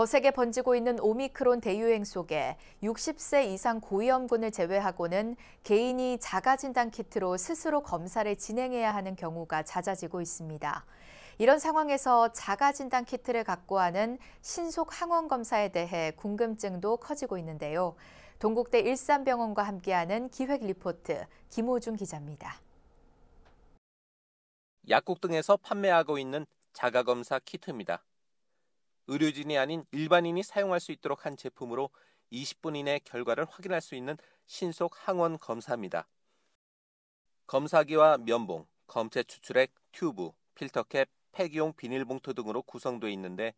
거세게 번지고 있는 오미크론 대유행 속에 60세 이상 고위험군을 제외하고는 개인이 자가진단 키트로 스스로 검사를 진행해야 하는 경우가 잦아지고 있습니다. 이런 상황에서 자가진단 키트를 갖고 하는 신속 항원 검사에 대해 궁금증도 커지고 있는데요. 동국대 일산병원과 함께하는 기획 리포트 김호중 기자입니다. 약국 등에서 판매하고 있는 자가검사 키트입니다. 의료진이 아닌 일반인이 사용할 수 있도록 한 제품으로 20분 이내 결과를 확인할 수 있는 신속 항원 검사입니다. 검사기와 면봉, 검체 추출액, 튜브, 필터캡, 폐기용 비닐봉투 등으로 구성되어 있는데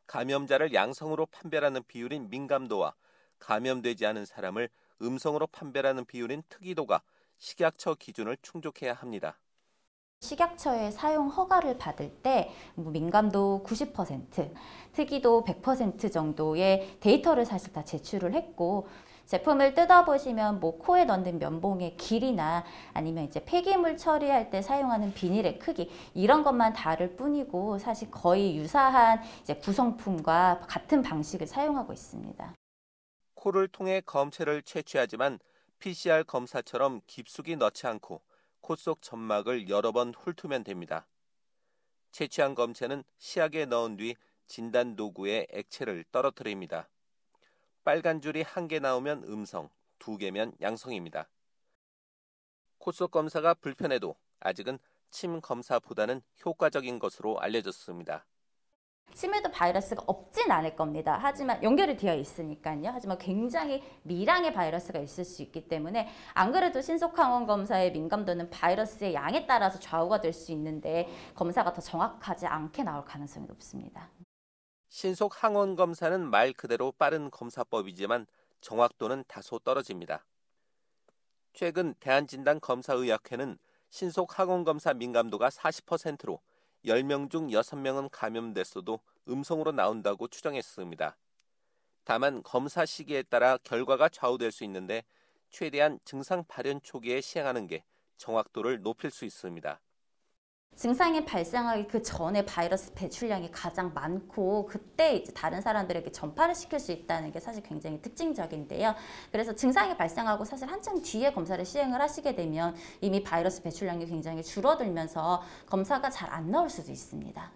감염자를 양성으로 판별하는 비율인 민감도와 감염되지 않은 사람을 음성으로 판별하는 비율인 특이도가 식약처 기준을 충족해야 합니다. 식약처에 사용 허가를 받을 때 민감도 90%, 특이도 100% 정도의 데이터를 사실 다 제출을 했고, 제품을 뜯어보시면 코에 넣는 면봉의 길이나 아니면 이제 폐기물 처리할 때 사용하는 비닐의 크기, 이런 것만 다를 뿐이고 사실 거의 유사한 이제 구성품과 같은 방식을 사용하고 있습니다. 코를 통해 검체를 채취하지만 PCR 검사처럼 깊숙이 넣지 않고 코 속 점막을 여러 번 훑으면 됩니다. 채취한 검체는 시약에 넣은 뒤 진단 도구에 액체를 떨어뜨립니다. 빨간 줄이 1개 나오면 음성, 2개면 양성입니다. 코 속 검사가 불편해도 아직은 침 검사보다는 효과적인 것으로 알려졌습니다. 침에도 바이러스가 없진 않을 겁니다. 하지만 연결이 되어 있으니까요. 하지만 굉장히 미량의 바이러스가 있을 수 있기 때문에 안 그래도 신속항원 검사의 민감도는 바이러스의 양에 따라서 좌우가 될 수 있는데 검사가 더 정확하지 않게 나올 가능성이 높습니다. 신속항원 검사는 말 그대로 빠른 검사법이지만 정확도는 다소 떨어집니다. 최근 대한진단검사의학회는 신속항원 검사 민감도가 40%로 10명 중 6명은 감염됐어도 음성으로 나온다고 추정했습니다. 다만 검사 시기에 따라 결과가 좌우될 수 있는데 최대한 증상 발현 초기에 시행하는 게 정확도를 높일 수 있습니다. 증상이 발생하기 그 전에 바이러스 배출량이 가장 많고 그때 이제 다른 사람들에게 전파를 시킬 수 있다는 게 사실 굉장히 특징적인데요. 그래서 증상이 발생하고 사실 한참 뒤에 검사를 시행을 하시게 되면 이미 바이러스 배출량이 굉장히 줄어들면서 검사가 잘 안 나올 수도 있습니다.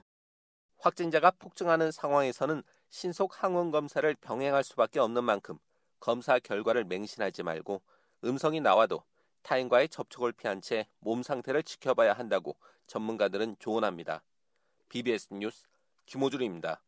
확진자가 폭증하는 상황에서는 신속 항원 검사를 병행할 수밖에 없는 만큼 검사 결과를 맹신하지 말고 음성이 나와도 타인과의 접촉을 피한 채 몸 상태를 지켜봐야 한다고 전문가들은 조언합니다. BBS 뉴스 김호준입니다.